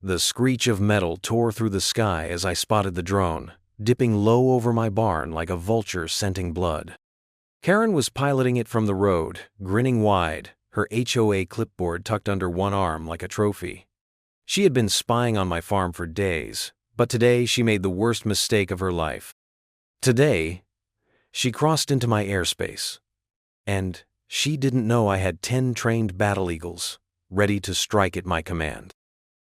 The screech of metal tore through the sky as I spotted the drone, dipping low over my barn like a vulture scenting blood. Karen was piloting it from the road, grinning wide, her HOA clipboard tucked under one arm like a trophy. She had been spying on my farm for days, but today she made the worst mistake of her life. Today, she crossed into my airspace, and she didn't know I had 10 trained battle eagles, ready to strike at my command.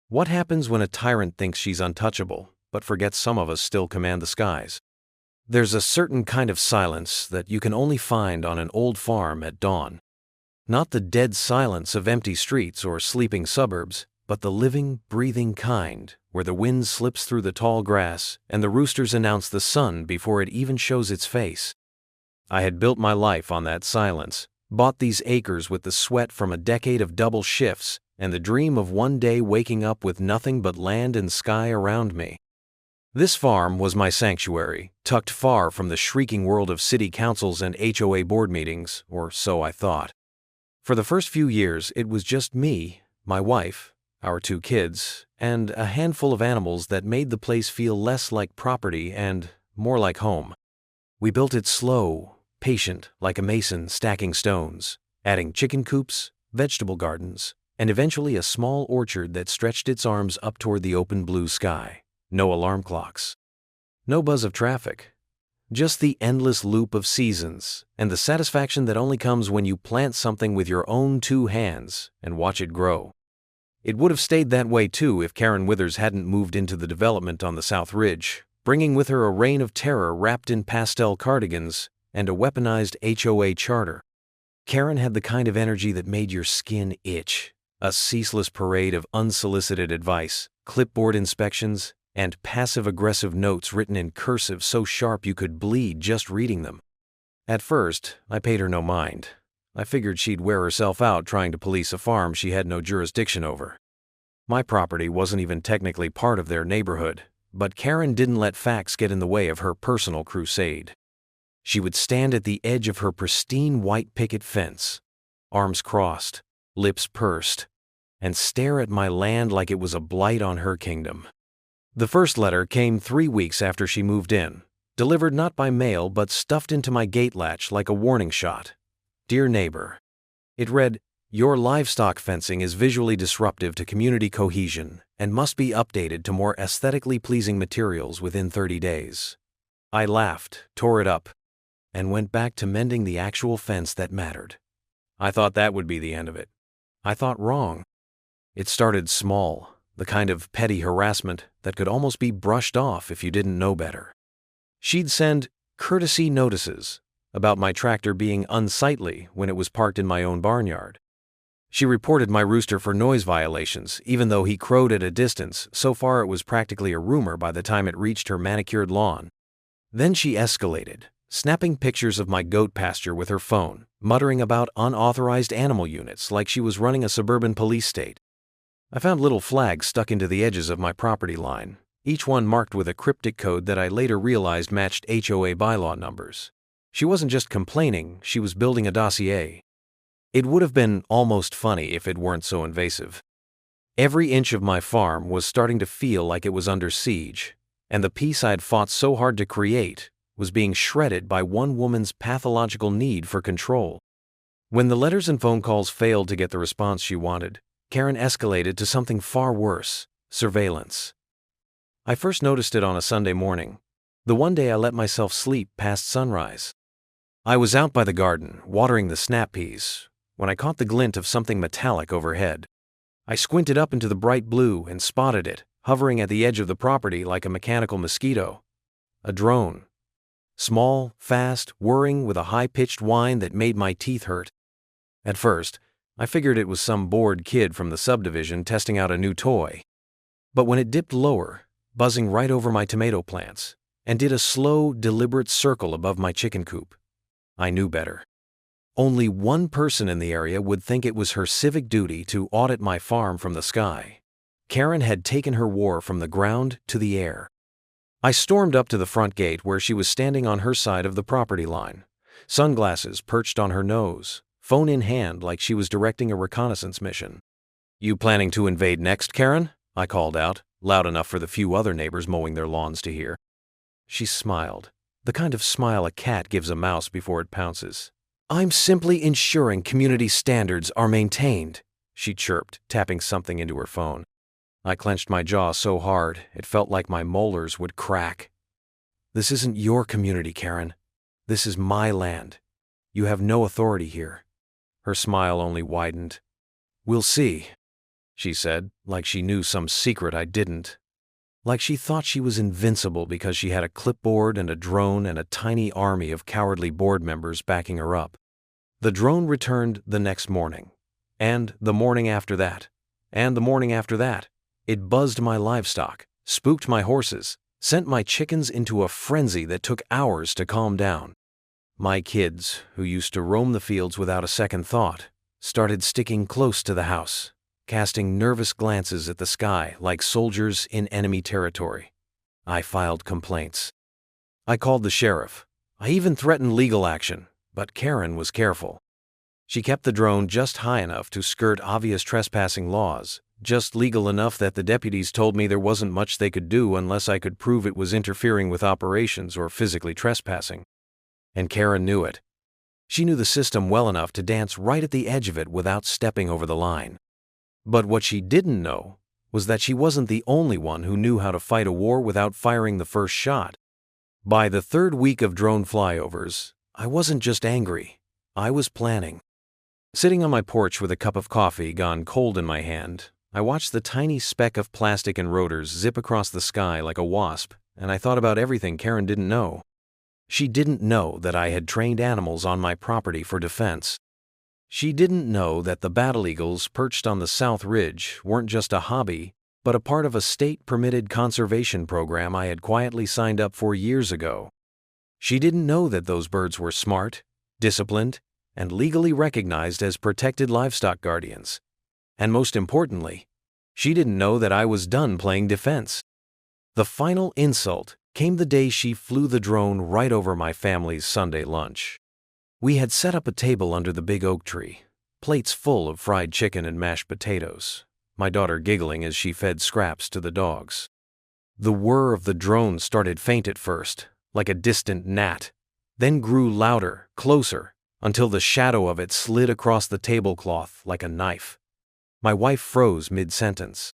What happens when a tyrant thinks she's untouchable, but forgets some of us still command the skies? There's a certain kind of silence that you can only find on an old farm at dawn. Not the dead silence of empty streets or sleeping suburbs, but the living, breathing kind, where the wind slips through the tall grass and the roosters announce the sun before it even shows its face. I had built my life on that silence, bought these acres with the sweat from a decade of double shifts and the dream of one day waking up with nothing but land and sky around me. This farm was my sanctuary, tucked far from the shrieking world of city councils and HOA board meetings, or so I thought. For the first few years, it was just me, my wife, our 2 kids, and a handful of animals that made the place feel less like property and more like home. We built it slow, patient, like a mason stacking stones, adding chicken coops, vegetable gardens, and eventually a small orchard that stretched its arms up toward the open blue sky. No alarm clocks. No buzz of traffic. Just the endless loop of seasons and the satisfaction that only comes when you plant something with your own 2 hands and watch it grow. It would have stayed that way too if Karen Withers hadn't moved into the development on the South Ridge, bringing with her a reign of terror wrapped in pastel cardigans and a weaponized HOA charter. Karen had the kind of energy that made your skin itch, a ceaseless parade of unsolicited advice, clipboard inspections, and passive-aggressive notes written in cursive so sharp you could bleed just reading them. At first, I paid her no mind. I figured she'd wear herself out trying to police a farm she had no jurisdiction over. My property wasn't even technically part of their neighborhood, but Karen didn't let facts get in the way of her personal crusade. She would stand at the edge of her pristine white picket fence, arms crossed, lips pursed, and stare at my land like it was a blight on her kingdom. The first letter came 3 weeks after she moved in, delivered not by mail but stuffed into my gate latch like a warning shot. Dear neighbor. It read, "Your livestock fencing is visually disruptive to community cohesion and must be updated to more aesthetically pleasing materials within 30 days. I laughed, tore it up, and went back to mending the actual fence that mattered. I thought that would be the end of it. I thought wrong. It started small, the kind of petty harassment that could almost be brushed off if you didn't know better. She'd send courtesy notices about my tractor being unsightly when it was parked in my own barnyard. She reported my rooster for noise violations, even though he crowed at a distance, so far it was practically a rumor by the time it reached her manicured lawn. Then she escalated, snapping pictures of my goat pasture with her phone, muttering about unauthorized animal units like she was running a suburban police state. I found little flags stuck into the edges of my property line, each one marked with a cryptic code that I later realized matched HOA bylaw numbers. She wasn't just complaining, she was building a dossier. It would have been almost funny if it weren't so invasive. Every inch of my farm was starting to feel like it was under siege, and the peace I'd fought so hard to create was being shredded by one woman's pathological need for control. When the letters and phone calls failed to get the response she wanted, Karen escalated to something far worse: surveillance. I first noticed it on a Sunday morning, the one day I let myself sleep past sunrise. I was out by the garden, watering the snap peas, when I caught the glint of something metallic overhead. I squinted up into the bright blue and spotted it, hovering at the edge of the property like a mechanical mosquito. A drone. Small, fast, whirring with a high-pitched whine that made my teeth hurt. At first, I figured it was some bored kid from the subdivision testing out a new toy. But when it dipped lower, buzzing right over my tomato plants, and did a slow, deliberate circle above my chicken coop, I knew better. Only one person in the area would think it was her civic duty to audit my farm from the sky. Karen had taken her war from the ground to the air. I stormed up to the front gate where she was standing on her side of the property line, sunglasses perched on her nose, phone in hand like she was directing a reconnaissance mission. "You planning to invade next, Karen?" I called out, loud enough for the few other neighbors mowing their lawns to hear. She smiled, the kind of smile a cat gives a mouse before it pounces. "I'm simply ensuring community standards are maintained," she chirped, tapping something into her phone. I clenched my jaw so hard it felt like my molars would crack. "This isn't your community, Karen. This is my land. You have no authority here." Her smile only widened. "We'll see," she said, like she knew some secret I didn't. Like she thought she was invincible because she had a clipboard and a drone and a tiny army of cowardly board members backing her up. The drone returned the next morning, and the morning after that, and the morning after that. It buzzed my livestock, spooked my horses, sent my chickens into a frenzy that took hours to calm down. My kids, who used to roam the fields without a second thought, started sticking close to the house, casting nervous glances at the sky like soldiers in enemy territory. I filed complaints. I called the sheriff. I even threatened legal action, but Karen was careful. She kept the drone just high enough to skirt obvious trespassing laws, just legal enough that the deputies told me there wasn't much they could do unless I could prove it was interfering with operations or physically trespassing. And Karen knew it. She knew the system well enough to dance right at the edge of it without stepping over the line. But what she didn't know was that she wasn't the only one who knew how to fight a war without firing the first shot. By the third week of drone flyovers, I wasn't just angry. I was planning. Sitting on my porch with a cup of coffee gone cold in my hand, I watched the tiny speck of plastic and rotors zip across the sky like a wasp, and I thought about everything Karen didn't know. She didn't know that I had trained animals on my property for defense. She didn't know that the battle eagles perched on the South Ridge weren't just a hobby, but a part of a state-permitted conservation program I had quietly signed up for years ago. She didn't know that those birds were smart, disciplined, and legally recognized as protected livestock guardians. And most importantly, she didn't know that I was done playing defense. The final insult came the day she flew the drone right over my family's Sunday lunch. We had set up a table under the big oak tree, plates full of fried chicken and mashed potatoes, my daughter giggling as she fed scraps to the dogs. The whir of the drone started faint at first, like a distant gnat, then grew louder, closer, until the shadow of it slid across the tablecloth like a knife. My wife froze mid-sentence.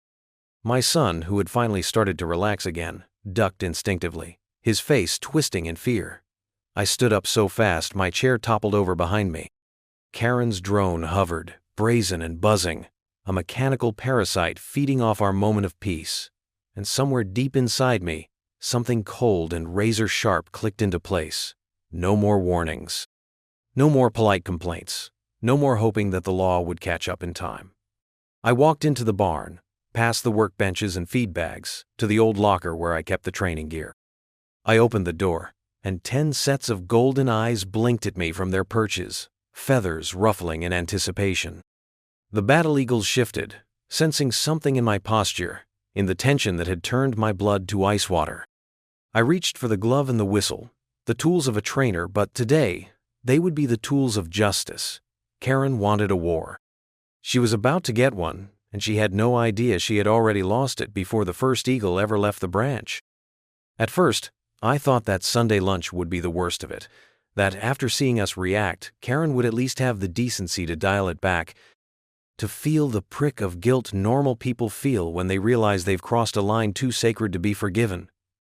My son, who had finally started to relax again, ducked instinctively, his face twisting in fear. I stood up so fast my chair toppled over behind me. Karen's drone hovered, brazen and buzzing, a mechanical parasite feeding off our moment of peace. And somewhere deep inside me, something cold and razor-sharp clicked into place. No more warnings. No more polite complaints. No more hoping that the law would catch up in time. I walked into the barn, past the workbenches and feed bags, to the old locker where I kept the training gear. I opened the door, and 10 sets of golden eyes blinked at me from their perches, feathers ruffling in anticipation. The battle eagles shifted, sensing something in my posture, in the tension that had turned my blood to ice water. I reached for the glove and the whistle, the tools of a trainer, but today, they would be the tools of justice. Karen wanted a war. She was about to get one, and she had no idea she had already lost it before the first eagle ever left the branch. At first, I thought that Sunday lunch would be the worst of it, that after seeing us react, Karen would at least have the decency to dial it back, to feel the prick of guilt normal people feel when they realize they've crossed a line too sacred to be forgiven.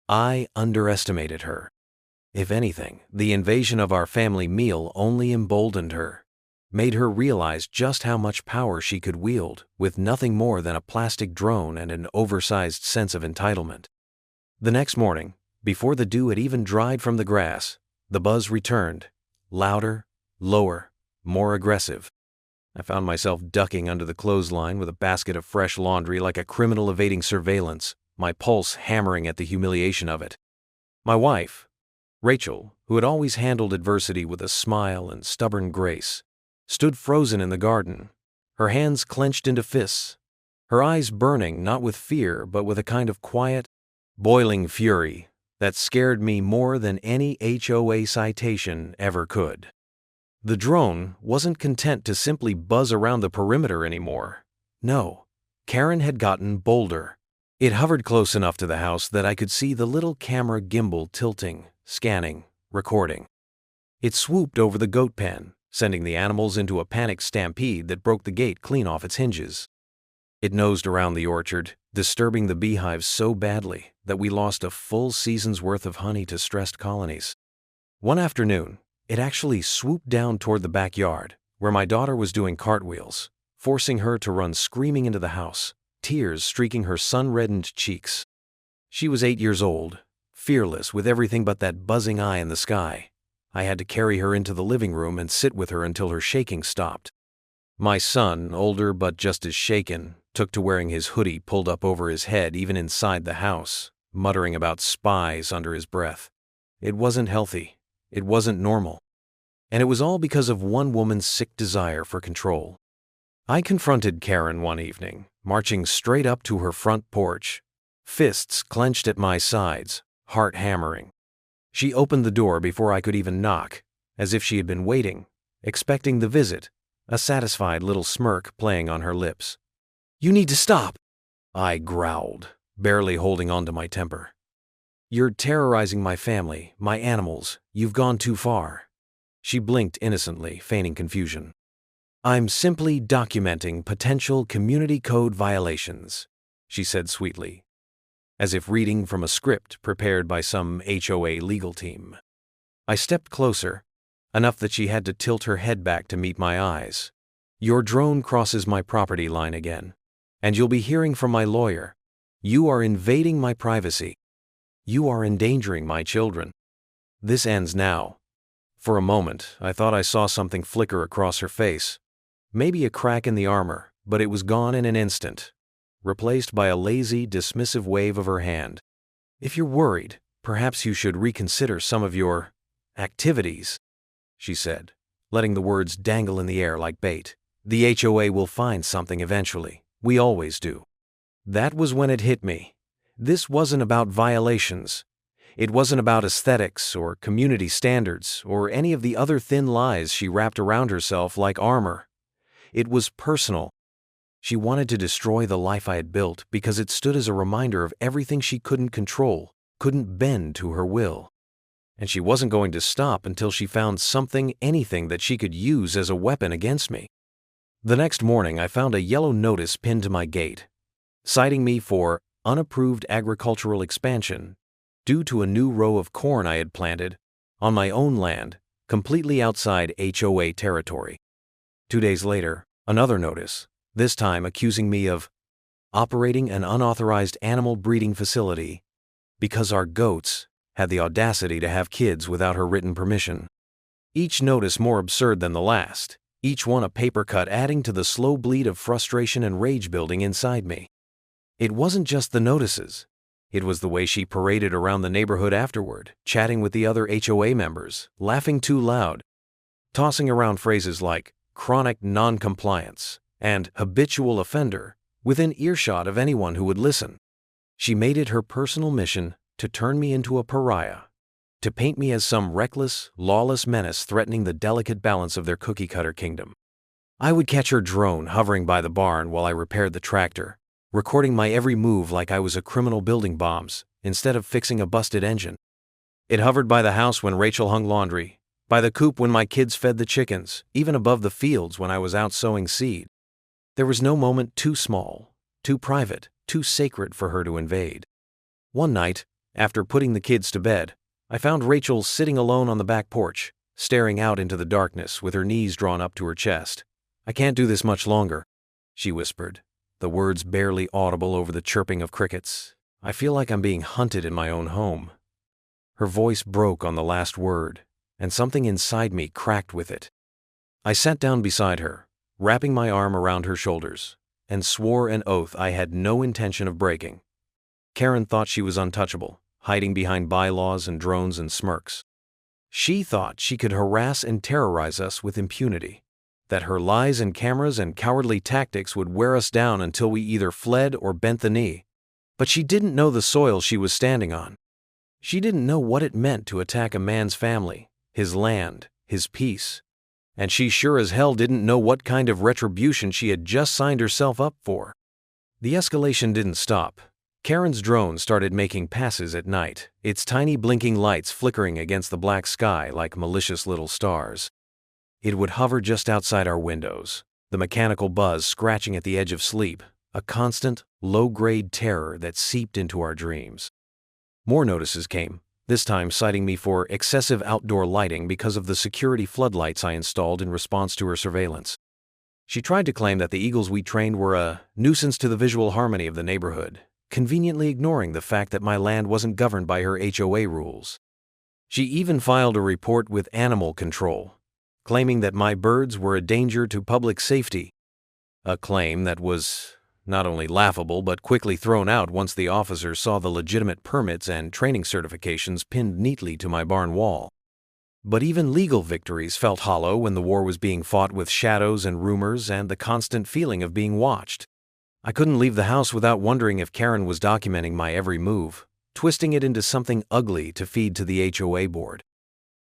I underestimated her. If anything, the invasion of our family meal only emboldened her, made her realize just how much power she could wield with nothing more than a plastic drone and an oversized sense of entitlement. The next morning, before the dew had even dried from the grass, the buzz returned, louder, lower, more aggressive. I found myself ducking under the clothesline with a basket of fresh laundry like a criminal evading surveillance, my pulse hammering at the humiliation of it. My wife, Rachel, who had always handled adversity with a smile and stubborn grace, stood frozen in the garden, her hands clenched into fists, her eyes burning not with fear but with a kind of quiet, boiling fury that scared me more than any HOA citation ever could. The drone wasn't content to simply buzz around the perimeter anymore. No, Karen had gotten bolder, It hovered close enough to the house that I could see the little camera gimbal tilting, scanning, recording. It swooped over the goat pen, sending the animals into a panicked stampede that broke the gate clean off its hinges. It nosed around the orchard, disturbing the beehives so badly that we lost a full season's worth of honey to stressed colonies. One afternoon, it actually swooped down toward the backyard, where my daughter was doing cartwheels, forcing her to run screaming into the house, tears streaking her sun-reddened cheeks. She was 8 years old, fearless with everything but that buzzing eye in the sky. I had to carry her into the living room and sit with her until her shaking stopped. My son, older but just as shaken, took to wearing his hoodie pulled up over his head even inside the house, muttering about spies under his breath. It wasn't healthy. It wasn't normal. And it was all because of one woman's sick desire for control. I confronted Karen one evening, marching straight up to her front porch, fists clenched at my sides, heart hammering. She opened the door before I could even knock, as if she had been waiting, expecting the visit, a satisfied little smirk playing on her lips. "You need to stop," I growled, barely holding on to my temper. "You're terrorizing my family, my animals. You've gone too far." She blinked innocently, feigning confusion. "I'm simply documenting potential community code violations," she said sweetly, as if reading from a script prepared by some HOA legal team. I stepped closer, enough that she had to tilt her head back to meet my eyes. "Your drone crosses my property line again, and you'll be hearing from my lawyer. You are invading my privacy. You are endangering my children. This ends now." For a moment, I thought I saw something flicker across her face. Maybe a crack in the armor, but it was gone in an instant, replaced by a lazy, dismissive wave of her hand. "If you're worried, perhaps you should reconsider some of your activities," she said, letting the words dangle in the air like bait. "The HOA will find something eventually. We always do." That was when it hit me. This wasn't about violations. It wasn't about aesthetics or community standards or any of the other thin lies she wrapped around herself like armor. It was personal. She wanted to destroy the life I had built because it stood as a reminder of everything she couldn't control, couldn't bend to her will. And she wasn't going to stop until she found something, anything that she could use as a weapon against me. The next morning, I found a yellow notice pinned to my gate, citing me for unapproved agricultural expansion due to a new row of corn I had planted on my own land, completely outside HOA territory. 2 days later, another notice, this time accusing me of operating an unauthorized animal breeding facility because our goats had the audacity to have kids without her written permission. Each notice more absurd than the last, each one a paper cut adding to the slow bleed of frustration and rage building inside me. It wasn't just the notices. It was the way she paraded around the neighborhood afterward, chatting with the other HOA members, laughing too loud, tossing around phrases like chronic non-compliance and habitual offender within earshot of anyone who would listen. She made it her personal mission to turn me into a pariah, to paint me as some reckless, lawless menace threatening the delicate balance of their cookie-cutter kingdom. I would catch her drone hovering by the barn while I repaired the tractor, recording my every move like I was a criminal building bombs instead of fixing a busted engine. It hovered by the house when Rachel hung laundry, by the coop when my kids fed the chickens, even above the fields when I was out sowing seed. There was no moment too small, too private, too sacred for her to invade. One night, after putting the kids to bed, I found Rachel sitting alone on the back porch, staring out into the darkness with her knees drawn up to her chest. "I can't do this much longer," she whispered, the words barely audible over the chirping of crickets. "I feel like I'm being hunted in my own home." Her voice broke on the last word, and something inside me cracked with it. I sat down beside her, wrapping my arm around her shoulders, and swore an oath I had no intention of breaking. Karen thought she was untouchable, hiding behind bylaws and drones and smirks. She thought she could harass and terrorize us with impunity, that her lies and cameras and cowardly tactics would wear us down until we either fled or bent the knee. But she didn't know the soil she was standing on. She didn't know what it meant to attack a man's family, his land, his peace. And she sure as hell didn't know what kind of retribution she had just signed herself up for. The escalation didn't stop. Karen's drone started making passes at night, its tiny blinking lights flickering against the black sky like malicious little stars. It would hover just outside our windows, the mechanical buzz scratching at the edge of sleep, a constant, low-grade terror that seeped into our dreams. More notices came, this time citing me for excessive outdoor lighting because of the security floodlights I installed in response to her surveillance. She tried to claim that the eagles we trained were a nuisance to the visual harmony of the neighborhood, conveniently ignoring the fact that my land wasn't governed by her HOA rules. She even filed a report with animal control, claiming that my birds were a danger to public safety, a claim that was not only laughable but quickly thrown out once the officers saw the legitimate permits and training certifications pinned neatly to my barn wall. But even legal victories felt hollow when the war was being fought with shadows and rumors and the constant feeling of being watched. I couldn't leave the house without wondering if Karen was documenting my every move, twisting it into something ugly to feed to the HOA board.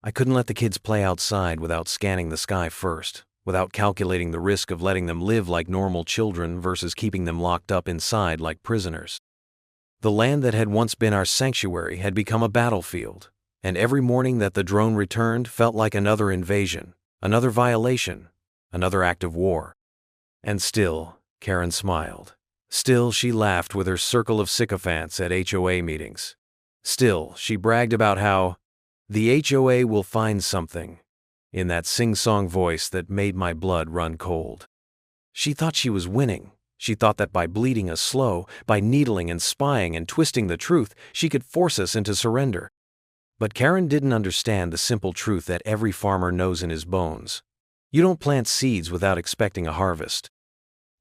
I couldn't let the kids play outside without scanning the sky first, without calculating the risk of letting them live like normal children versus keeping them locked up inside like prisoners. The land that had once been our sanctuary had become a battlefield, and every morning that the drone returned felt like another invasion, another violation, another act of war. And still, Karen smiled. Still, she laughed with her circle of sycophants at HOA meetings. Still, she bragged about how the HOA will find something, in that sing-song voice that made my blood run cold. She thought she was winning. She thought that by bleeding us slow, by needling and spying and twisting the truth, she could force us into surrender. But Karen didn't understand the simple truth that every farmer knows in his bones. You don't plant seeds without expecting a harvest.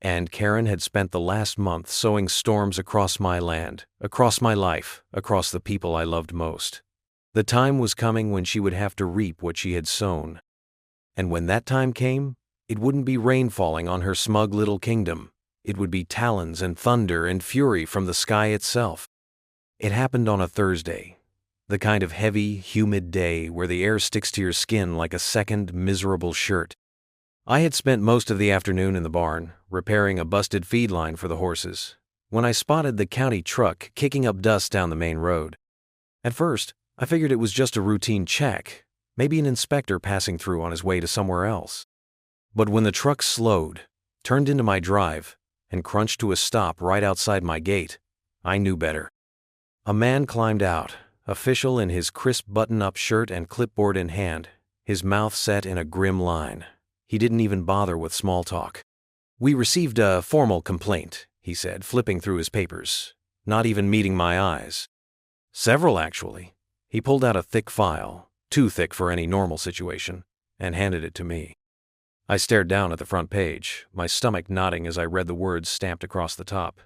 And Karen had spent the last month sowing storms across my land, across my life, across the people I loved most. The time was coming when she would have to reap what she had sown. And when that time came, it wouldn't be rain falling on her smug little kingdom. It would be talons and thunder and fury from the sky itself. It happened on a Thursday, the kind of heavy, humid day where the air sticks to your skin like a second, miserable shirt. I had spent most of the afternoon in the barn, repairing a busted feed line for the horses, when I spotted the county truck kicking up dust down the main road. At first, I figured it was just a routine check, maybe an inspector passing through on his way to somewhere else. But when the truck slowed, turned into my drive, and crunched to a stop right outside my gate, I knew better. A man climbed out, official in his crisp button-up shirt and clipboard in hand, his mouth set in a grim line. He didn't even bother with small talk. "We received a formal complaint," he said, flipping through his papers, not even meeting my eyes. "Several, actually." He pulled out a thick file, too thick for any normal situation, and handed it to me. I stared down at the front page, my stomach knotting as I read the words stamped across the top.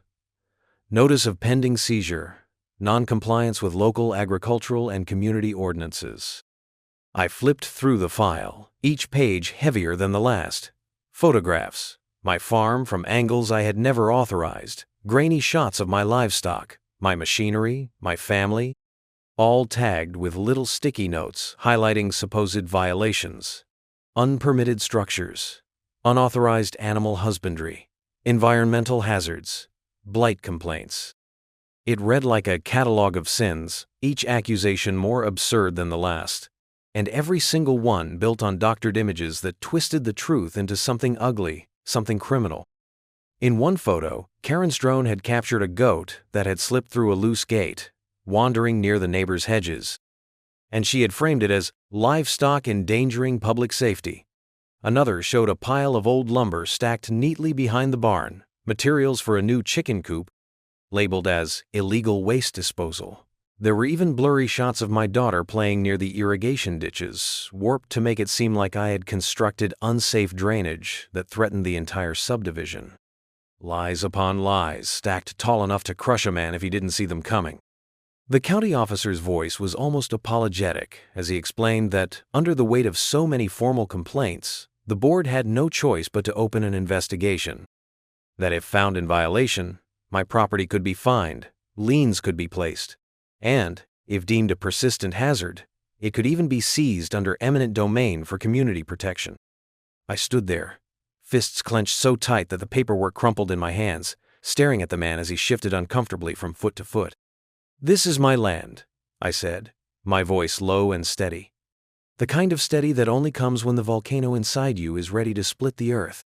Notice of pending seizure, non-compliance with local agricultural and community ordinances. I flipped through the file, each page heavier than the last. Photographs, my farm from angles I had never authorized, grainy shots of my livestock, my machinery, my family, all tagged with little sticky notes highlighting supposed violations. Unpermitted structures, unauthorized animal husbandry, environmental hazards, blight complaints. It read like a catalog of sins, each accusation more absurd than the last, and every single one built on doctored images that twisted the truth into something ugly, something criminal. In one photo, Karen's drone had captured a goat that had slipped through a loose gate, wandering near the neighbor's hedges, and she had framed it as livestock endangering public safety. Another showed a pile of old lumber stacked neatly behind the barn, materials for a new chicken coop, labeled as illegal waste disposal. There were even blurry shots of my daughter playing near the irrigation ditches, warped to make it seem like I had constructed unsafe drainage that threatened the entire subdivision. Lies upon lies, stacked tall enough to crush a man if he didn't see them coming. The county officer's voice was almost apologetic as he explained that, under the weight of so many formal complaints, the board had no choice but to open an investigation. That if found in violation, my property could be fined, liens could be placed, and, if deemed a persistent hazard, it could even be seized under eminent domain for community protection. I stood there, fists clenched so tight that the paperwork crumpled in my hands, staring at the man as he shifted uncomfortably from foot to foot. "This is my land," I said, my voice low and steady. The kind of steady that only comes when the volcano inside you is ready to split the earth.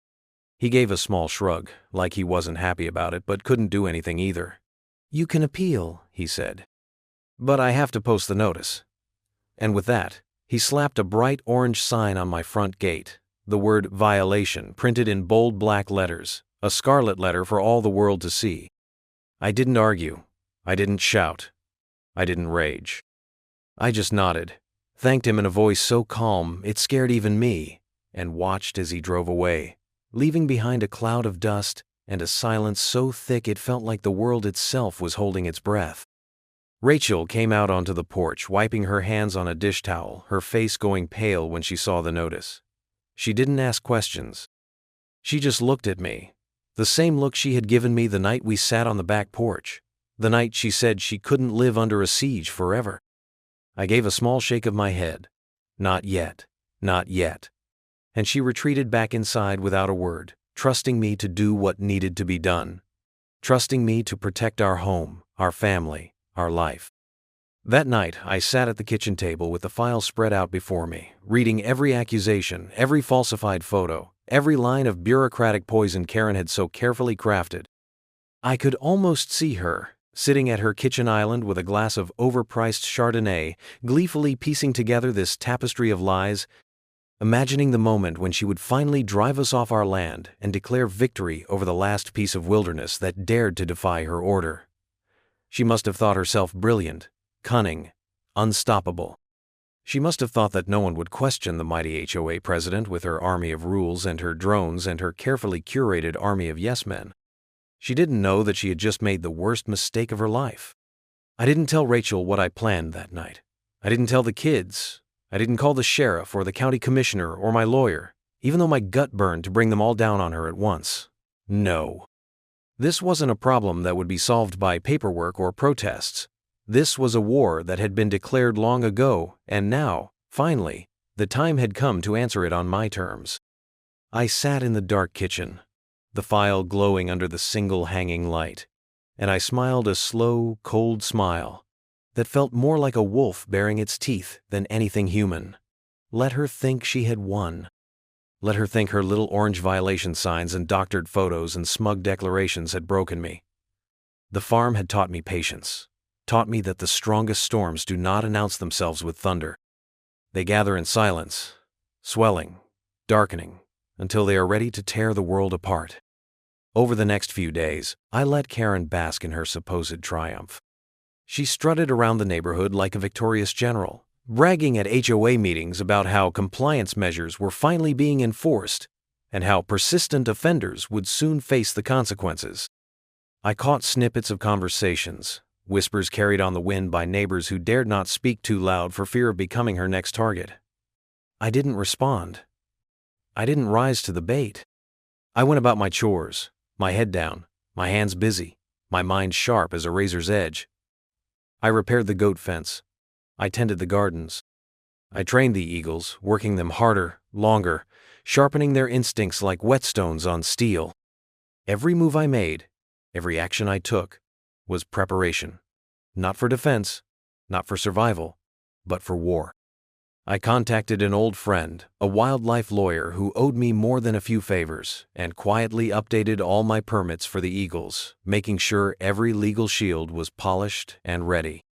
He gave a small shrug, like he wasn't happy about it but couldn't do anything either. "You can appeal," he said. "But I have to post the notice." And with that, he slapped a bright orange sign on my front gate, the word violation printed in bold black letters, a scarlet letter for all the world to see. I didn't argue. I didn't shout. I didn't rage. I just nodded, thanked him in a voice so calm it scared even me, and watched as he drove away, leaving behind a cloud of dust and a silence so thick it felt like the world itself was holding its breath. Rachel came out onto the porch, wiping her hands on a dish towel, her face going pale when she saw the notice. She didn't ask questions. She just looked at me, the same look she had given me the night we sat on the back porch, the night she said she couldn't live under a siege forever. I gave a small shake of my head. Not yet, not yet. And she retreated back inside without a word, trusting me to do what needed to be done. Trusting me to protect our home, our family, our life. That night, I sat at the kitchen table with the file spread out before me, reading every accusation, every falsified photo, every line of bureaucratic poison Karen had so carefully crafted. I could almost see her, sitting at her kitchen island with a glass of overpriced Chardonnay, gleefully piecing together this tapestry of lies, imagining the moment when she would finally drive us off our land and declare victory over the last piece of wilderness that dared to defy her order. She must have thought herself brilliant, cunning, unstoppable. She must have thought that no one would question the mighty HOA president with her army of rules and her drones and her carefully curated army of yes-men. She didn't know that she had just made the worst mistake of her life. I didn't tell Rachel what I planned that night. I didn't tell the kids. I didn't call the sheriff or the county commissioner or my lawyer, even though my gut burned to bring them all down on her at once. No. This wasn't a problem that would be solved by paperwork or protests. This was a war that had been declared long ago, and now, finally, the time had come to answer it on my terms. I sat in the dark kitchen, the file glowing under the single hanging light, and I smiled a slow, cold smile that felt more like a wolf baring its teeth than anything human. Let her think she had won. Let her think her little orange violation signs and doctored photos and smug declarations had broken me. The farm had taught me patience, taught me that the strongest storms do not announce themselves with thunder. They gather in silence, swelling, darkening, until they are ready to tear the world apart. Over the next few days, I let Karen bask in her supposed triumph. She strutted around the neighborhood like a victorious general, bragging at HOA meetings about how compliance measures were finally being enforced and how persistent offenders would soon face the consequences. I caught snippets of conversations, whispers carried on the wind by neighbors who dared not speak too loud for fear of becoming her next target. I didn't respond. I didn't rise to the bait. I went about my chores, my head down, my hands busy, my mind sharp as a razor's edge. I repaired the goat fence. I tended the gardens. I trained the eagles, working them harder, longer, sharpening their instincts like whetstones on steel. Every move I made, every action I took, was preparation. Not for defense, not for survival, but for war. I contacted an old friend, a wildlife lawyer who owed me more than a few favors, and quietly updated all my permits for the eagles, making sure every legal shield was polished and ready.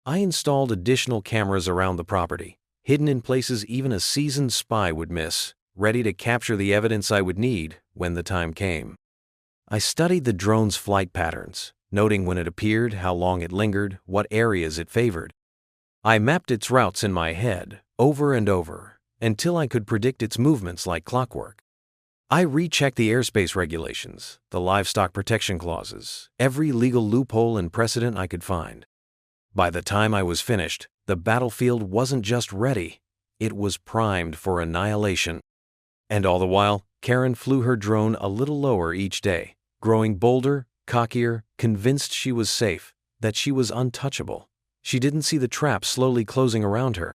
I installed additional cameras around the property, hidden in places even a seasoned spy would miss, ready to capture the evidence I would need when the time came. I studied the drone's flight patterns, noting when it appeared, how long it lingered, what areas it favored. I mapped its routes in my head, over and over, until I could predict its movements like clockwork. I rechecked the airspace regulations, the livestock protection clauses, every legal loophole and precedent I could find. By the time I was finished, the battlefield wasn't just ready, it was primed for annihilation. And all the while, Karen flew her drone a little lower each day, growing bolder, cockier, convinced she was safe, that she was untouchable. She didn't see the trap slowly closing around her.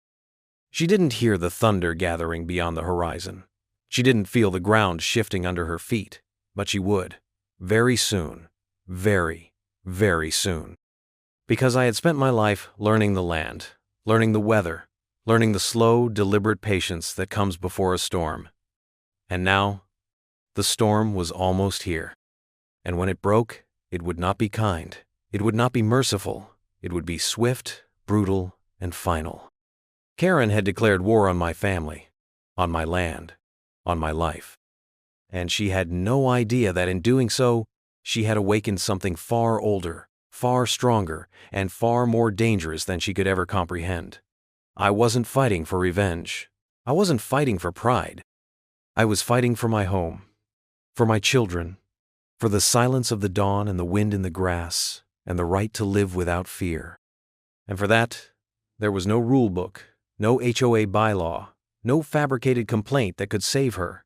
She didn't hear the thunder gathering beyond the horizon. She didn't feel the ground shifting under her feet, but she would, very soon, very, very soon. Because I had spent my life learning the land, learning the weather, learning the slow, deliberate patience that comes before a storm. And now, the storm was almost here. And when it broke, it would not be kind, it would not be merciful, it would be swift, brutal, and final. Karen had declared war on my family, on my land, on my life. And she had no idea that in doing so, she had awakened something far older, far stronger, and far more dangerous than she could ever comprehend. I wasn't fighting for revenge. I wasn't fighting for pride. I was fighting for my home, for my children, for the silence of the dawn and the wind in the grass, and the right to live without fear. And for that, there was no rule book, no HOA bylaw, no fabricated complaint that could save her.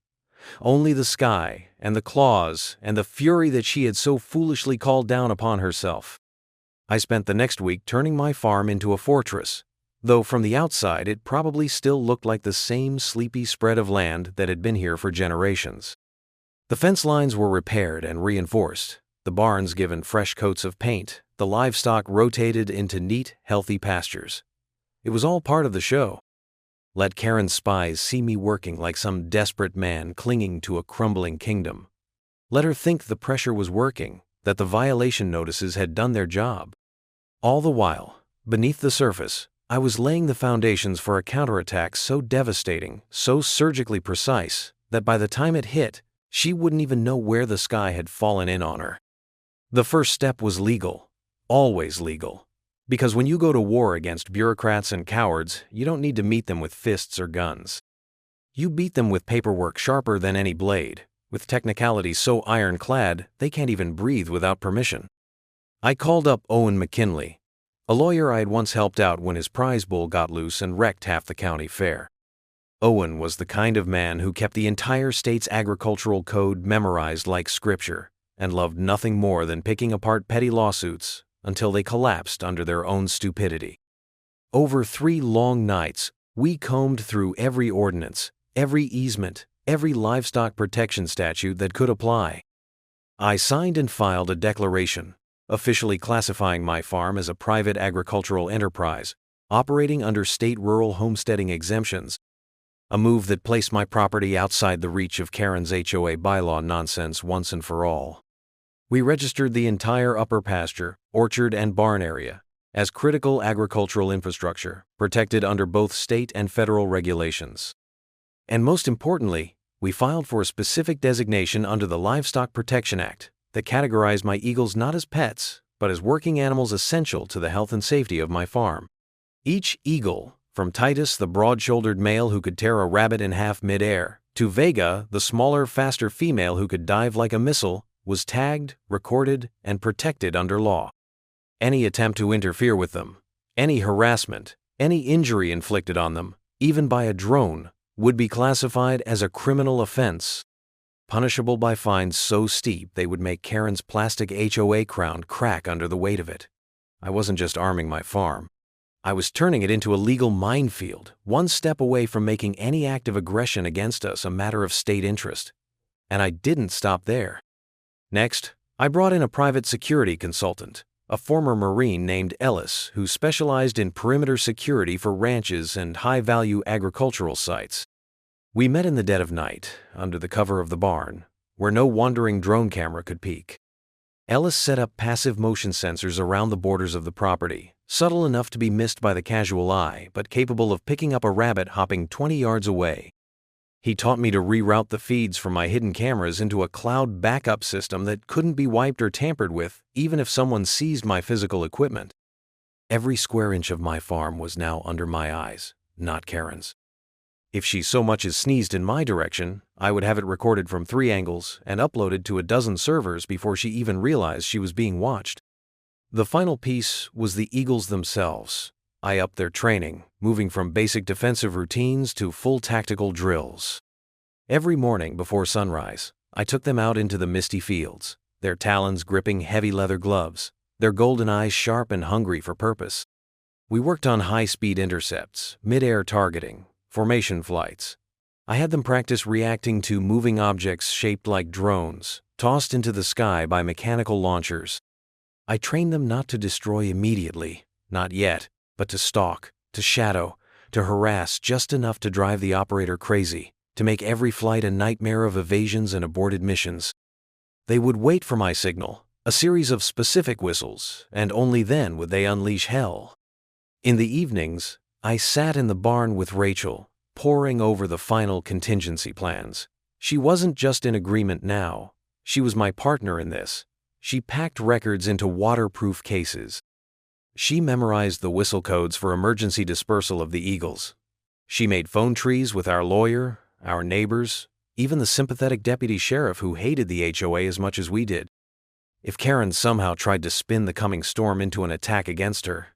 Only the sky and the claws and the fury that she had so foolishly called down upon herself. I spent the next week turning my farm into a fortress, though from the outside it probably still looked like the same sleepy spread of land that had been here for generations. The fence lines were repaired and reinforced, the barns given fresh coats of paint, the livestock rotated into neat, healthy pastures. It was all part of the show. Let Karen's spies see me working like some desperate man clinging to a crumbling kingdom. Let her think the pressure was working, that the violation notices had done their job. All the while, beneath the surface, I was laying the foundations for a counterattack so devastating, so surgically precise, that by the time it hit, she wouldn't even know where the sky had fallen in on her. The first step was legal, always legal. Because when you go to war against bureaucrats and cowards, you don't need to meet them with fists or guns. You beat them with paperwork sharper than any blade, with technicalities so ironclad they can't even breathe without permission. I called up Owen McKinley, a lawyer I had once helped out when his prize bull got loose and wrecked half the county fair. Owen was the kind of man who kept the entire state's agricultural code memorized like scripture and loved nothing more than picking apart petty lawsuits until they collapsed under their own stupidity. Over 3 long nights, we combed through every ordinance, every easement, every livestock protection statute that could apply. I signed and filed a declaration, officially classifying my farm as a private agricultural enterprise, operating under state rural homesteading exemptions, a move that placed my property outside the reach of Karen's HOA bylaw nonsense once and for all. We registered the entire upper pasture, orchard, and barn area as critical agricultural infrastructure, protected under both state and federal regulations. And most importantly, we filed for a specific designation under the Livestock Protection Act that categorized my eagles not as pets, but as working animals essential to the health and safety of my farm. Each eagle, from Titus, the broad-shouldered male who could tear a rabbit in half mid-air, to Vega, the smaller, faster female who could dive like a missile, was tagged, recorded, and protected under law. Any attempt to interfere with them, any harassment, any injury inflicted on them, even by a drone, would be classified as a criminal offense, punishable by fines so steep they would make Karen's plastic HOA crown crack under the weight of it. I wasn't just arming my farm. I was turning it into a legal minefield, one step away from making any act of aggression against us a matter of state interest. And I didn't stop there. Next, I brought in a private security consultant, a former Marine named Ellis who specialized in perimeter security for ranches and high-value agricultural sites. We met in the dead of night, under the cover of the barn, where no wandering drone camera could peek. Ellis set up passive motion sensors around the borders of the property, subtle enough to be missed by the casual eye, but capable of picking up a rabbit hopping 20 yards away. He taught me to reroute the feeds from my hidden cameras into a cloud backup system that couldn't be wiped or tampered with, even if someone seized my physical equipment. Every square inch of my farm was now under my eyes, not Karen's. If she so much as sneezed in my direction, I would have it recorded from 3 angles and uploaded to a dozen servers before she even realized she was being watched. The final piece was the eagles themselves. I upped their training, moving from basic defensive routines to full tactical drills. Every morning before sunrise, I took them out into the misty fields, their talons gripping heavy leather gloves, their golden eyes sharp and hungry for purpose. We worked on high-speed intercepts, mid-air targeting, formation flights. I had them practice reacting to moving objects shaped like drones, tossed into the sky by mechanical launchers. I trained them not to destroy immediately, not yet, but to stalk, to shadow, to harass just enough to drive the operator crazy, to make every flight a nightmare of evasions and aborted missions. They would wait for my signal, a series of specific whistles, and only then would they unleash hell. In the evenings, I sat in the barn with Rachel, poring over the final contingency plans. She wasn't just in agreement now, she was my partner in this. She packed records into waterproof cases. She memorized the whistle codes for emergency dispersal of the eagles. She made phone trees with our lawyer, our neighbors, even the sympathetic deputy sheriff who hated the HOA as much as we did. If Karen somehow tried to spin the coming storm into an attack against her,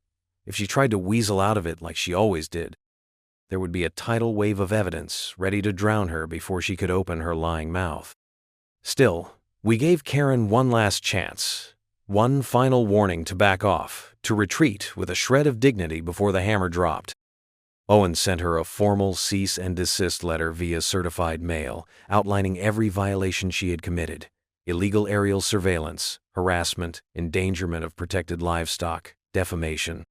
if she tried to weasel out of it like she always did, there would be a tidal wave of evidence ready to drown her before she could open her lying mouth. Still, we gave Karen one last chance, one final warning to back off, to retreat with a shred of dignity before the hammer dropped. Owen sent her a formal cease and desist letter via certified mail, outlining every violation she had committed: illegal aerial surveillance, harassment, endangerment of protected livestock, defamation.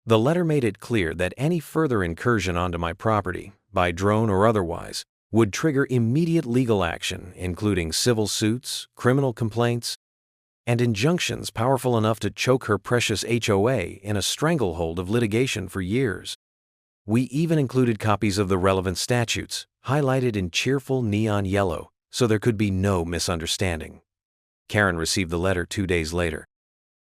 The letter made it clear that any further incursion onto my property, by drone or otherwise, would trigger immediate legal action, including civil suits, criminal complaints, and injunctions powerful enough to choke her precious HOA in a stranglehold of litigation for years. We even included copies of the relevant statutes, highlighted in cheerful neon yellow, so there could be no misunderstanding. Karen received the letter 2 days later.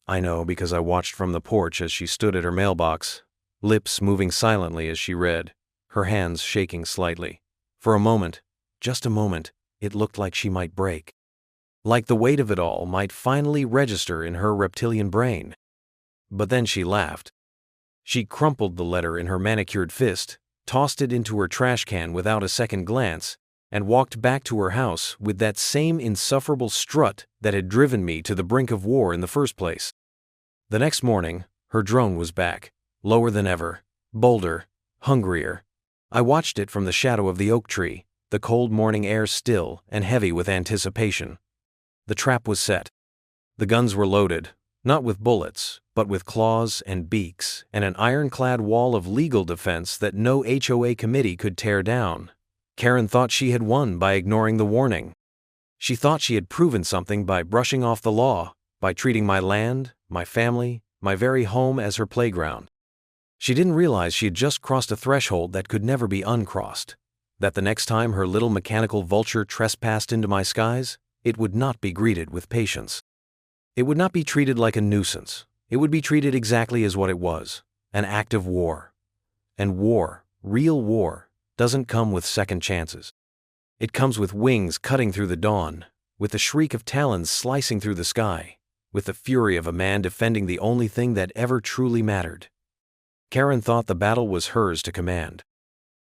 I know because I watched from the porch as she stood at her mailbox, lips moving silently as she read, her hands shaking slightly. For a moment, just a moment, it looked like she might break. Like the weight of it all might finally register in her reptilian brain. But then she laughed. She crumpled the letter in her manicured fist, tossed it into her trash can without a second glance, and walked back to her house with that same insufferable strut that had driven me to the brink of war in the first place. The next morning, her drone was back, lower than ever, bolder, hungrier. I watched it from the shadow of the oak tree, the cold morning air still and heavy with anticipation. The trap was set. The guns were loaded, not with bullets, but with claws and beaks and an ironclad wall of legal defense that no HOA committee could tear down. Karen thought she had won by ignoring the warning. She thought she had proven something by brushing off the law, by treating my land, my family, my very home as her playground. She didn't realize she had just crossed a threshold that could never be uncrossed, that the next time her little mechanical vulture trespassed into my skies, it would not be greeted with patience. It would not be treated like a nuisance. It would be treated exactly as what it was, an act of war. And war, real war, doesn't come with second chances. It comes with wings cutting through the dawn, with the shriek of talons slicing through the sky, with the fury of a man defending the only thing that ever truly mattered. Karen thought the battle was hers to command.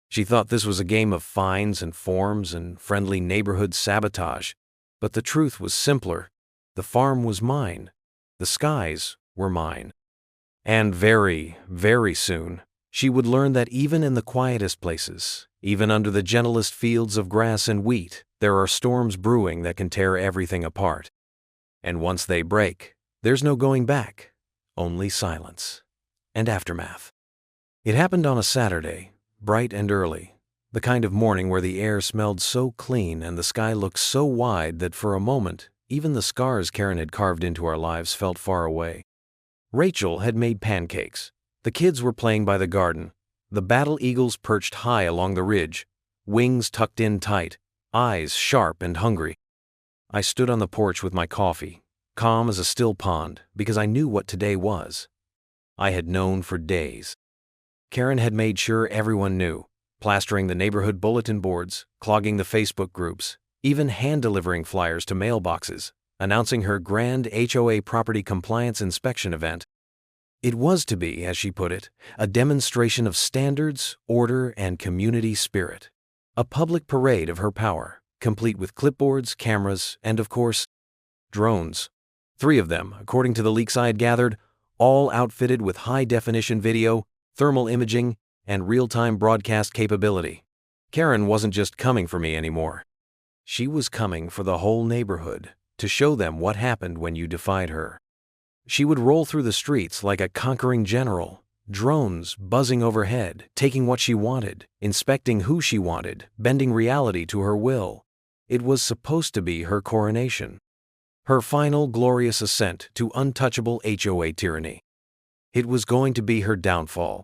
She thought this was a game of fines and forms and friendly neighborhood sabotage, but the truth was simpler. The farm was mine. The skies were mine. And very, very soon, she would learn that even in the quietest places, even under the gentlest fields of grass and wheat, there are storms brewing that can tear everything apart. And once they break, there's no going back, only silence and aftermath. It happened on a Saturday, bright and early, the kind of morning where the air smelled so clean and the sky looked so wide that for a moment, even the scars Karen had carved into our lives felt far away. Rachel had made pancakes. The kids were playing by the garden. The battle eagles perched high along the ridge, wings tucked in tight, eyes sharp and hungry. I stood on the porch with my coffee, calm as a still pond, because I knew what today was. I had known for days. Karen had made sure everyone knew, plastering the neighborhood bulletin boards, clogging the Facebook groups, even hand-delivering flyers to mailboxes, announcing her grand HOA property compliance inspection event. It was to be, as she put it, a demonstration of standards, order, and community spirit. A public parade of her power, complete with clipboards, cameras, and, of course, drones. 3 of them, according to the leaks I had gathered, all outfitted with high-definition video, thermal imaging, and real-time broadcast capability. Karen wasn't just coming for me anymore. She was coming for the whole neighborhood, to show them what happened when you defied her. She would roll through the streets like a conquering general, drones buzzing overhead, taking what she wanted, inspecting who she wanted, bending reality to her will. It was supposed to be her coronation. Her final glorious ascent to untouchable HOA tyranny. It was going to be her downfall.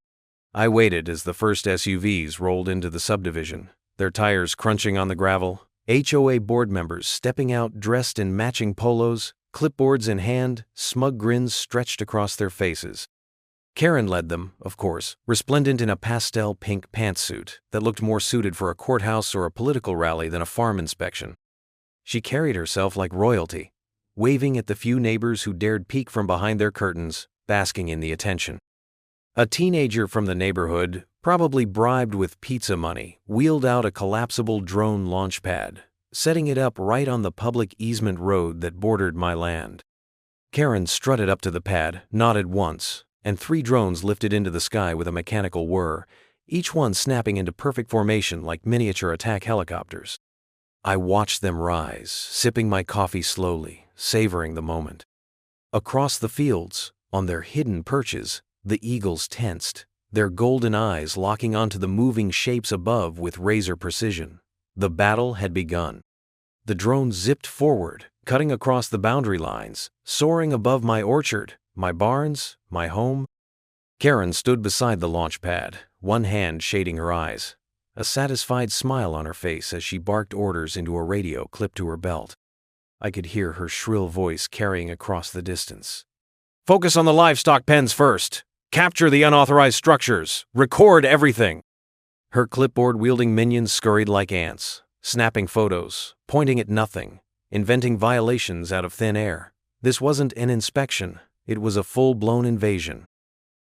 I waited as the first SUVs rolled into the subdivision, their tires crunching on the gravel, HOA board members stepping out dressed in matching polos, clipboards in hand, smug grins stretched across their faces. Karen led them, of course, resplendent in a pastel pink pantsuit that looked more suited for a courthouse or a political rally than a farm inspection. She carried herself like royalty, waving at the few neighbors who dared peek from behind their curtains, basking in the attention. A teenager from the neighborhood, probably bribed with pizza money, wheeled out a collapsible drone launch pad, setting it up right on the public easement road that bordered my land. Karen strutted up to the pad, nodded once, and 3 drones lifted into the sky with a mechanical whir, each one snapping into perfect formation like miniature attack helicopters. I watched them rise, sipping my coffee slowly, savoring the moment. Across the fields, on their hidden perches, the eagles tensed, their golden eyes locking onto the moving shapes above with razor precision. The battle had begun. The drone zipped forward, cutting across the boundary lines, soaring above my orchard, my barns, my home. Karen stood beside the launch pad, one hand shading her eyes, a satisfied smile on her face as she barked orders into a radio clipped to her belt. I could hear her shrill voice carrying across the distance. "Focus on the livestock pens first. Capture the unauthorized structures. Record everything." Her clipboard-wielding minions scurried like ants, snapping photos, pointing at nothing, inventing violations out of thin air. This wasn't an inspection. It was a full-blown invasion.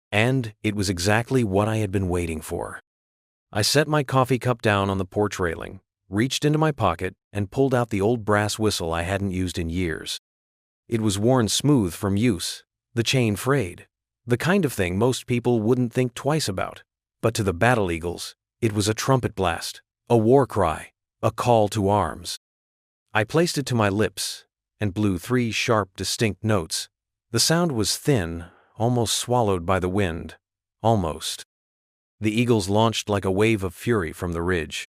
And it was exactly what I had been waiting for. I set my coffee cup down on the porch railing, reached into my pocket, and pulled out the old brass whistle I hadn't used in years. It was worn smooth from use, the chain frayed, the kind of thing most people wouldn't think twice about. But to the battle eagles, it was a trumpet blast, a war cry, a call to arms. I placed it to my lips and blew 3 sharp, distinct notes. The sound was thin, almost swallowed by the wind. Almost. The eagles launched like a wave of fury from the ridge.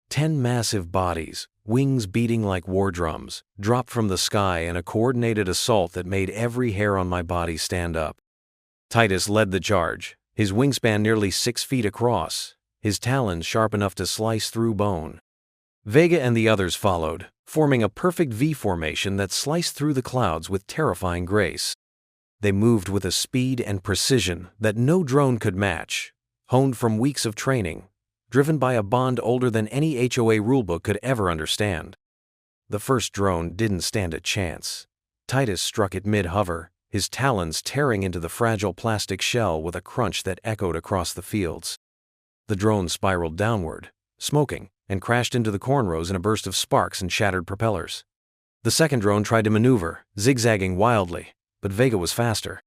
10 massive bodies, wings beating like war drums, dropped from the sky in a coordinated assault that made every hair on my body stand up. Titus led the charge, his wingspan nearly 6 feet across, his talons sharp enough to slice through bone. Vega and the others followed, forming a perfect V formation that sliced through the clouds with terrifying grace. They moved with a speed and precision that no drone could match, honed from weeks of training, driven by a bond older than any HOA rulebook could ever understand. The first drone didn't stand a chance. Titus struck it mid-hover, his talons tearing into the fragile plastic shell with a crunch that echoed across the fields. The drone spiraled downward, smoking, and crashed into the cornrows in a burst of sparks and shattered propellers. The second drone tried to maneuver, zigzagging wildly, but Vega was faster.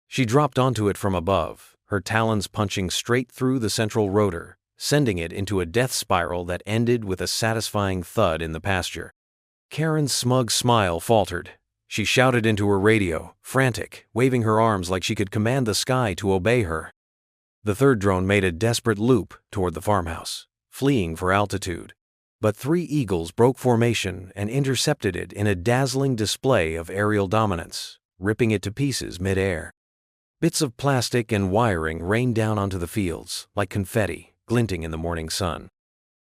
She dropped onto it from above, her talons punching straight through the central rotor, sending it into a death spiral that ended with a satisfying thud in the pasture. Karen's smug smile faltered. She shouted into her radio, frantic, waving her arms like she could command the sky to obey her. The third drone made a desperate loop toward the farmhouse, fleeing for altitude. But 3 eagles broke formation and intercepted it in a dazzling display of aerial dominance, ripping it to pieces mid-air. Bits of plastic and wiring rained down onto the fields, like confetti, glinting in the morning sun.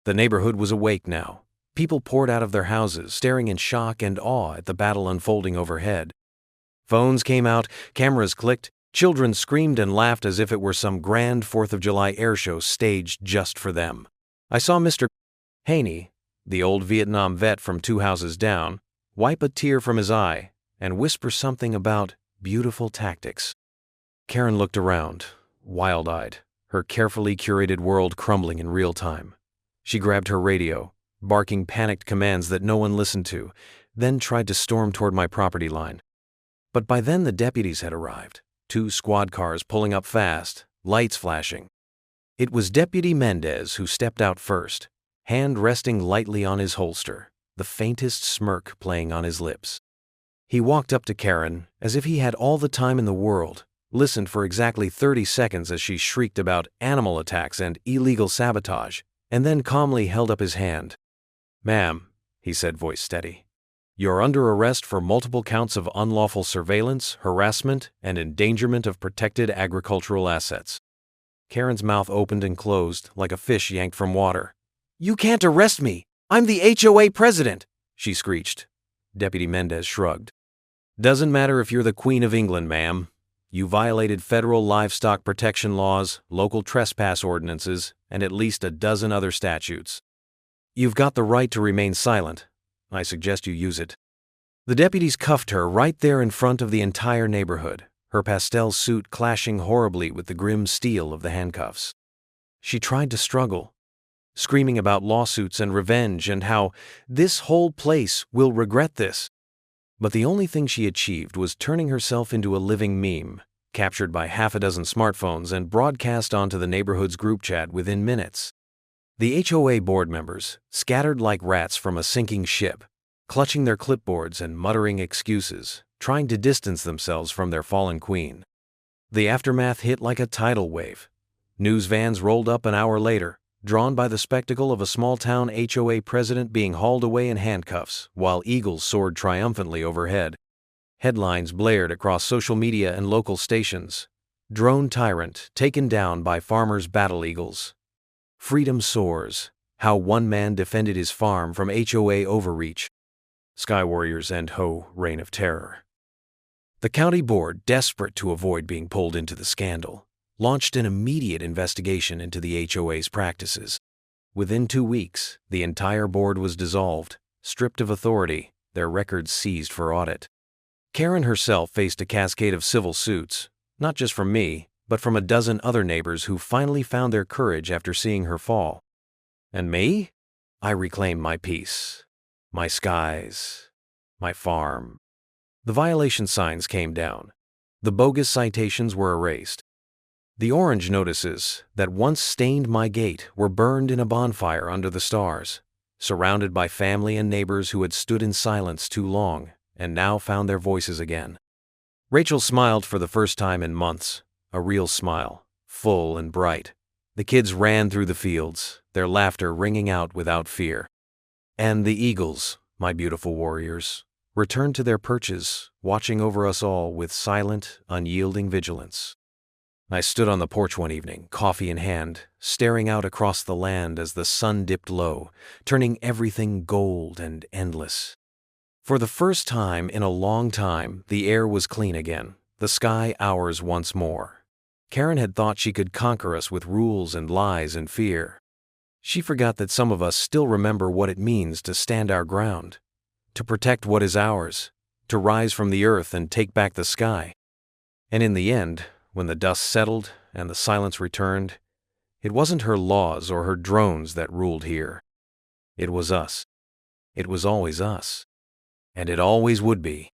The neighborhood was awake now. People poured out of their houses, staring in shock and awe at the battle unfolding overhead. Phones came out, cameras clicked, children screamed and laughed as if it were some grand 4th of July airshow staged just for them. I saw Mr. Haney, the old Vietnam vet from 2 houses down, wipe a tear from his eye and whisper something about beautiful tactics. Karen looked around, wild-eyed, her carefully curated world crumbling in real time. She grabbed her radio, barking panicked commands that no one listened to, then tried to storm toward my property line. But by then the deputies had arrived, 2 squad cars pulling up fast, lights flashing. It was Deputy Mendez who stepped out first, hand resting lightly on his holster, the faintest smirk playing on his lips. He walked up to Karen as if he had all the time in the world, listened for exactly 30 seconds as she shrieked about animal attacks and illegal sabotage, and then calmly held up his hand. "Ma'am," he said, voice steady, "you're under arrest for multiple counts of unlawful surveillance, harassment, and endangerment of protected agricultural assets." Karen's mouth opened and closed like a fish yanked from water. "You can't arrest me! I'm the HOA president!" she screeched. Deputy Mendez shrugged. "Doesn't matter if you're the Queen of England, ma'am. You violated federal livestock protection laws, local trespass ordinances, and at least a dozen other statutes. You've got the right to remain silent. I suggest you use it." The deputies cuffed her right there in front of the entire neighborhood, her pastel suit clashing horribly with the grim steel of the handcuffs. She tried to struggle, screaming about lawsuits and revenge and how this whole place will regret this. But the only thing she achieved was turning herself into a living meme, captured by half a dozen smartphones and broadcast onto the neighborhood's group chat within minutes. The HOA board members, scattered like rats from a sinking ship, clutching their clipboards and muttering excuses, trying to distance themselves from their fallen queen. The aftermath hit like a tidal wave. News vans rolled up an hour later, drawn by the spectacle of a small-town HOA president being hauled away in handcuffs while eagles soared triumphantly overhead. Headlines blared across social media and local stations. "Drone tyrant taken down by farmers' battle eagles." "Freedom soars. How one man defended his farm from HOA overreach." "Sky Warriors and HOA reign of terror." The county board, desperate to avoid being pulled into the scandal, launched an immediate investigation into the HOA's practices. Within 2 weeks, the entire board was dissolved, stripped of authority, their records seized for audit. Karen herself faced a cascade of civil suits, not just from me, but from a dozen other neighbors who finally found their courage after seeing her fall. And me? I reclaimed my peace, my skies, my farm. The violation signs came down. The bogus citations were erased. The orange notices that once stained my gate were burned in a bonfire under the stars, surrounded by family and neighbors who had stood in silence too long and now found their voices again. Rachel smiled for the first time in months, a real smile, full and bright. The kids ran through the fields, their laughter ringing out without fear. And the eagles, my beautiful warriors, returned to their perches, watching over us all with silent, unyielding vigilance. I stood on the porch one evening, coffee in hand, staring out across the land as the sun dipped low, turning everything gold and endless. For the first time in a long time, the air was clean again, the sky ours once more. Karen had thought she could conquer us with rules and lies and fear. She forgot that some of us still remember what it means to stand our ground, to protect what is ours, to rise from the earth and take back the sky. And in the end, when the dust settled and the silence returned, it wasn't her laws or her drones that ruled here. It was us. It was always us. And it always would be.